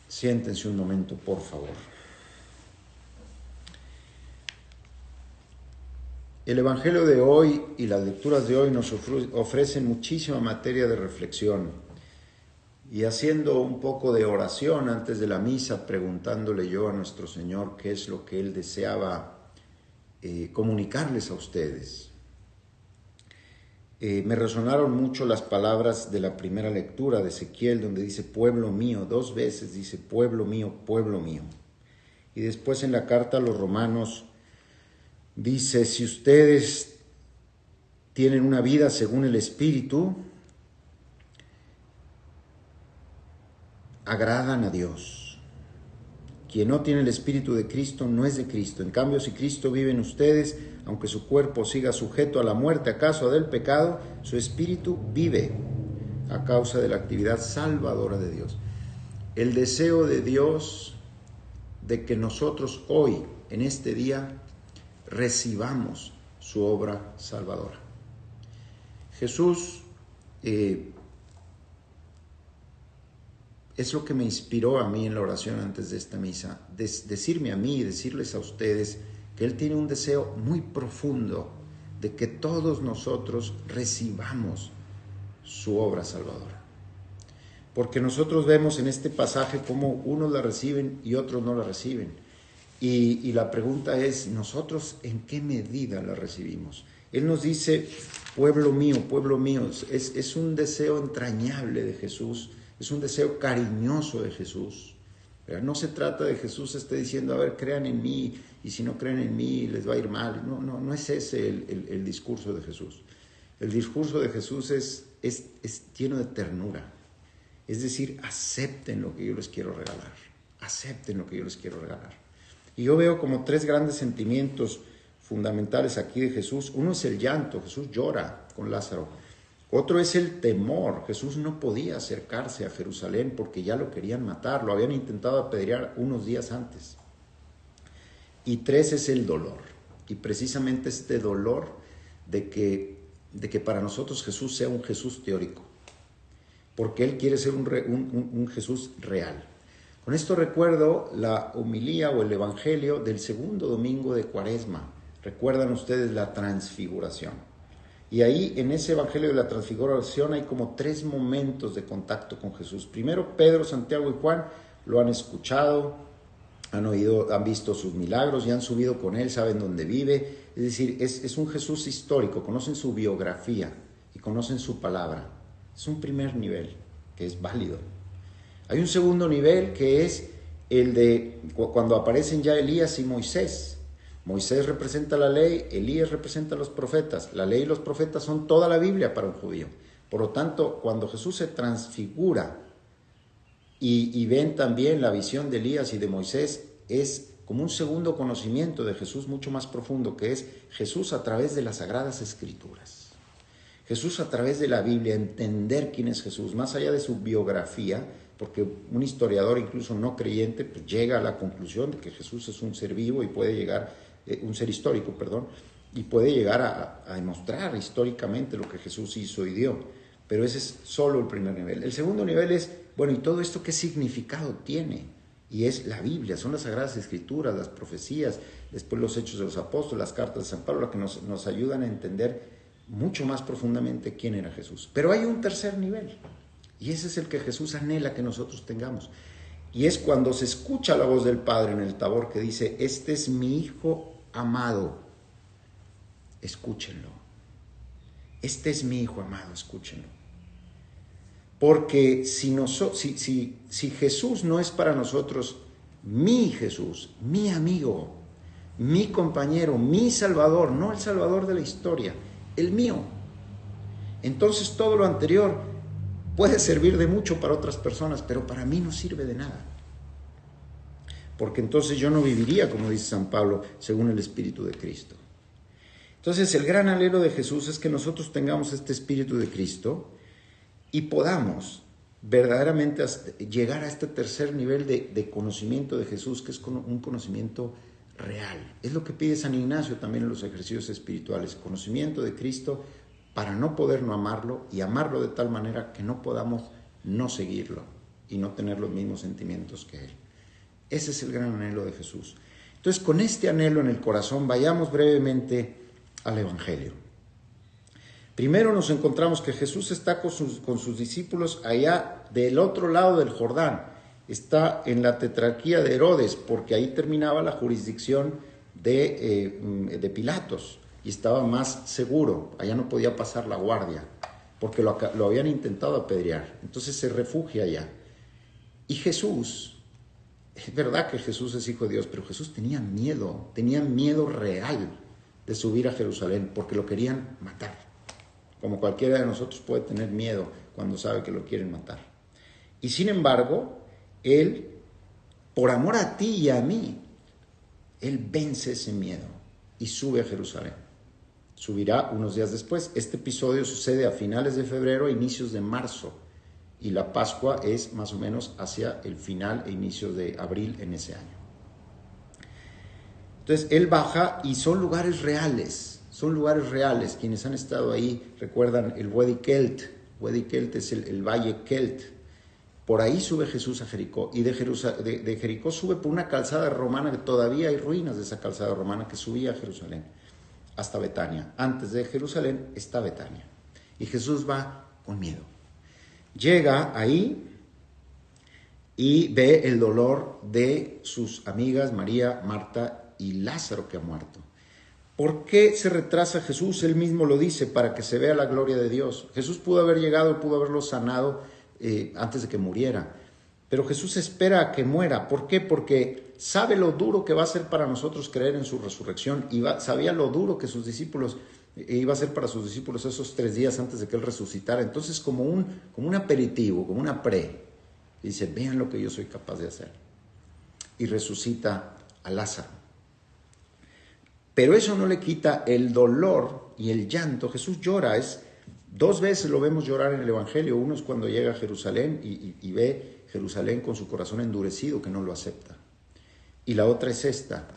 Siéntense un momento, por favor. El Evangelio de hoy y las lecturas de hoy nos ofrecen muchísima materia de reflexión. Y haciendo un poco de oración antes de la misa, preguntándole yo a nuestro Señor qué es lo que Él deseaba comunicarles a ustedes. Me resonaron mucho las palabras de la primera lectura de Ezequiel, donde dice pueblo mío, 2 veces dice pueblo mío, pueblo mío. Y después en la carta a los Romanos dice, si ustedes tienen una vida según el Espíritu, agradan a Dios. Quien no tiene el Espíritu de Cristo no es de Cristo. En cambio, si Cristo vive en ustedes, aunque su cuerpo siga sujeto a la muerte a causa del pecado, su Espíritu vive a causa de la actividad salvadora de Dios. El deseo de Dios de que nosotros hoy, en este día, recibamos su obra salvadora. Jesús es lo que me inspiró a mí en la oración antes de esta misa, decirme a mí y decirles a ustedes que Él tiene un deseo muy profundo de que todos nosotros recibamos su obra salvadora. Porque nosotros vemos en este pasaje cómo unos la reciben y otros no la reciben. Y la pregunta es, ¿nosotros en qué medida la recibimos? Él nos dice, pueblo mío, es un deseo entrañable de Jesús, es un deseo cariñoso de Jesús. ¿Verdad? No se trata de Jesús esté diciendo, a ver, crean en mí, y si no creen en mí les va a ir mal. No es ese el discurso de Jesús. El discurso de Jesús es lleno de ternura. Es decir, acepten lo que yo les quiero regalar. Acepten lo que yo les quiero regalar. Y yo veo como 3 grandes sentimientos fundamentales aquí de Jesús. Uno es el llanto, Jesús llora con Lázaro. Otro es el temor, Jesús no podía acercarse a Jerusalén porque ya lo querían matar, lo habían intentado apedrear unos días antes. Y 3 es el dolor, y precisamente este dolor de que para nosotros Jesús sea un Jesús teórico, porque Él quiere ser un Jesús real. Con esto recuerdo la homilía o el evangelio del segundo domingo de Cuaresma. Recuerdan ustedes la transfiguración. Y ahí en ese evangelio de la transfiguración hay como 3 momentos de contacto con Jesús. Primero, Pedro, Santiago y Juan lo han escuchado, han oído, han visto sus milagros y han subido con Él, saben dónde vive. Es decir, es un Jesús histórico, conocen su biografía y conocen su palabra. Es un primer nivel que es válido. Hay un segundo nivel que es el de cuando aparecen ya Elías y Moisés. Moisés representa la ley, Elías representa a los profetas. La ley y los profetas son toda la Biblia para un judío. Por lo tanto, cuando Jesús se transfigura y ven también la visión de Elías y de Moisés, es como un segundo conocimiento de Jesús mucho más profundo, que es Jesús a través de las Sagradas Escrituras. Jesús a través de la Biblia, entender quién es Jesús, más allá de su biografía, porque un historiador incluso no creyente pues llega a la conclusión de que Jesús es un ser vivo y puede llegar, un ser histórico, y puede llegar a demostrar históricamente lo que Jesús hizo y dio. Pero ese es solo el primer nivel. El segundo nivel es, bueno, ¿y todo esto qué significado tiene? Y es la Biblia, son las Sagradas Escrituras, las profecías, después los Hechos de los Apóstoles, las cartas de San Pablo, las que nos ayudan a entender mucho más profundamente quién era Jesús. Pero hay un tercer nivel, y ese es el que Jesús anhela que nosotros tengamos. Y es cuando se escucha la voz del Padre en el Tabor que dice, este es mi Hijo amado, escúchenlo. Este es mi Hijo amado, escúchenlo. Porque si Jesús no es para nosotros mi Jesús, mi amigo, mi compañero, mi Salvador, no el Salvador de la historia, el mío, entonces todo lo anterior puede servir de mucho para otras personas, pero para mí no sirve de nada. Porque entonces yo no viviría, como dice San Pablo, según el Espíritu de Cristo. Entonces el gran anhelo de Jesús es que nosotros tengamos este Espíritu de Cristo y podamos verdaderamente llegar a este tercer nivel de conocimiento de Jesús, que es un conocimiento real. Es lo que pide San Ignacio también en los ejercicios espirituales, conocimiento de Cristo para no poder no amarlo y amarlo de tal manera que no podamos no seguirlo. y no tener los mismos sentimientos que Él. Ese es el gran anhelo de Jesús. Entonces, con este anhelo en el corazón, vayamos brevemente al Evangelio. Primero nos encontramos que Jesús está con sus discípulos allá del otro lado del Jordán. Está en la tetrarquía de Herodes, porque ahí terminaba la jurisdicción de Pilatos y estaba más seguro. Allá no podía pasar la guardia, porque lo habían intentado apedrear. Entonces se refugia allá. Y Jesús, es verdad que Jesús es hijo de Dios, pero Jesús tenía miedo real de subir a Jerusalén, porque lo querían matar. Como cualquiera de nosotros puede tener miedo cuando sabe que lo quieren matar. Y sin embargo, Él, por amor a ti y a mí, Él vence ese miedo y sube a Jerusalén. Subirá unos días después. Este episodio sucede a finales de febrero e inicios de marzo. Y la Pascua es más o menos hacia el final e inicios de abril en ese año. Entonces, Él baja y son lugares reales. Son lugares reales. Quienes han estado ahí recuerdan el Wadi Kelt. Wadi Kelt es el valle Kelt. Por ahí sube Jesús a Jericó. Y de Jericó sube por una calzada romana, que todavía hay ruinas de esa calzada romana que subía a Jerusalén, hasta Betania. Antes de Jerusalén está Betania. Y Jesús va con miedo. Llega ahí y ve el dolor de sus amigas María, Marta y Lázaro, que ha muerto. ¿Por qué se retrasa Jesús? Él mismo lo dice, para que se vea la gloria de Dios. Jesús pudo haber llegado, pudo haberlo sanado antes de que muriera. Pero Jesús espera a que muera. ¿Por qué? Porque sabe lo duro que va a ser para nosotros creer en su resurrección. Y sabía lo duro que sus discípulos iba a ser para sus discípulos esos 3 días antes de que Él resucitara. Entonces, como un aperitivo, como una dice, vean lo que yo soy capaz de hacer. Y resucita a Lázaro. Pero eso no le quita el dolor y el llanto. Jesús llora. 2 veces lo vemos llorar en el Evangelio. Uno es cuando llega a Jerusalén y ve Jerusalén con su corazón endurecido, que no lo acepta. Y la otra es esta.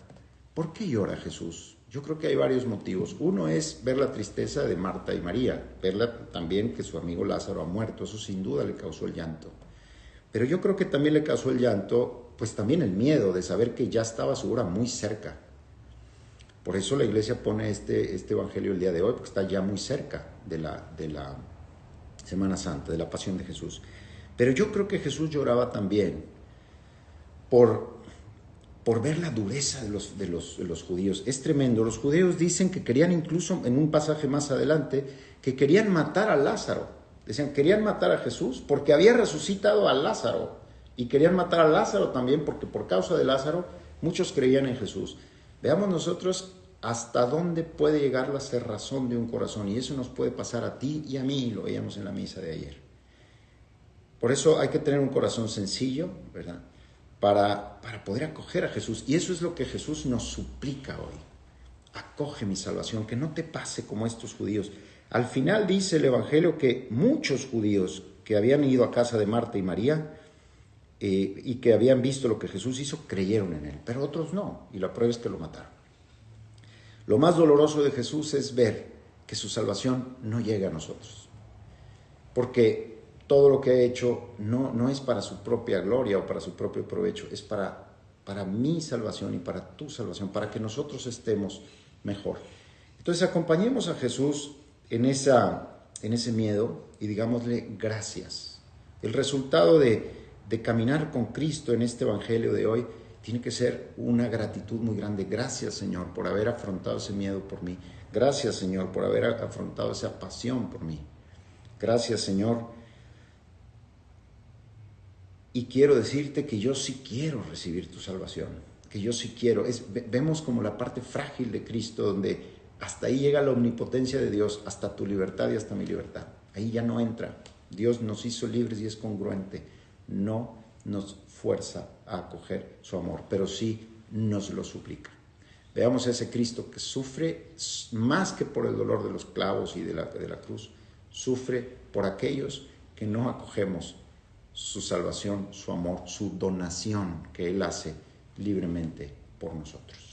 ¿Por qué llora Jesús? Yo creo que hay varios motivos. Uno es ver la tristeza de Marta y María, verla también que su amigo Lázaro ha muerto. Eso sin duda le causó el llanto. Pero yo creo que también le causó el llanto, pues también el miedo de saber que ya estaba su hora muy cerca. Por eso la iglesia pone este evangelio el día de hoy, porque está ya muy cerca de la Semana Santa, de la Pasión de Jesús. Pero yo creo que Jesús lloraba también por ver la dureza de los judíos. Es tremendo. Los judíos dicen que querían, incluso en un pasaje más adelante, que querían matar a Lázaro. Decían, querían matar a Jesús porque había resucitado a Lázaro. Y querían matar a Lázaro también porque por causa de Lázaro muchos creían en Jesús. Veamos nosotros hasta dónde puede llegar la cerrazón de un corazón. Y eso nos puede pasar a ti y a mí, lo veíamos en la misa de ayer. Por eso hay que tener un corazón sencillo, ¿verdad? Para poder acoger a Jesús. Y eso es lo que Jesús nos suplica hoy. Acoge mi salvación, que no te pase como estos judíos. Al final dice el Evangelio que muchos judíos que habían ido a casa de Marta y María y que habían visto lo que Jesús hizo, creyeron en Él. Pero otros no, y la prueba es que lo mataron. Lo más doloroso de Jesús es ver que su salvación no llega a nosotros. Porque todo lo que ha hecho no es para su propia gloria o para su propio provecho, es para mi salvación y para tu salvación, para que nosotros estemos mejor. Entonces acompañemos a Jesús en ese miedo y digámosle gracias. El resultado de caminar con Cristo en este evangelio de hoy tiene que ser una gratitud muy grande. Gracias, Señor, por haber afrontado ese miedo por mí. Gracias, Señor, por haber afrontado esa pasión por mí. Gracias, Señor. Y quiero decirte que yo sí quiero recibir tu salvación, que yo sí quiero. Vemos como la parte frágil de Cristo, donde hasta ahí llega la omnipotencia de Dios, hasta tu libertad y hasta mi libertad. Ahí ya no entra. Dios nos hizo libres y es congruente. No nos fuerza a acoger su amor, pero sí nos lo suplica. Veamos a ese Cristo que sufre más que por el dolor de los clavos y de la cruz, sufre por aquellos que no acogemos su salvación, su amor, su donación que Él hace libremente por nosotros.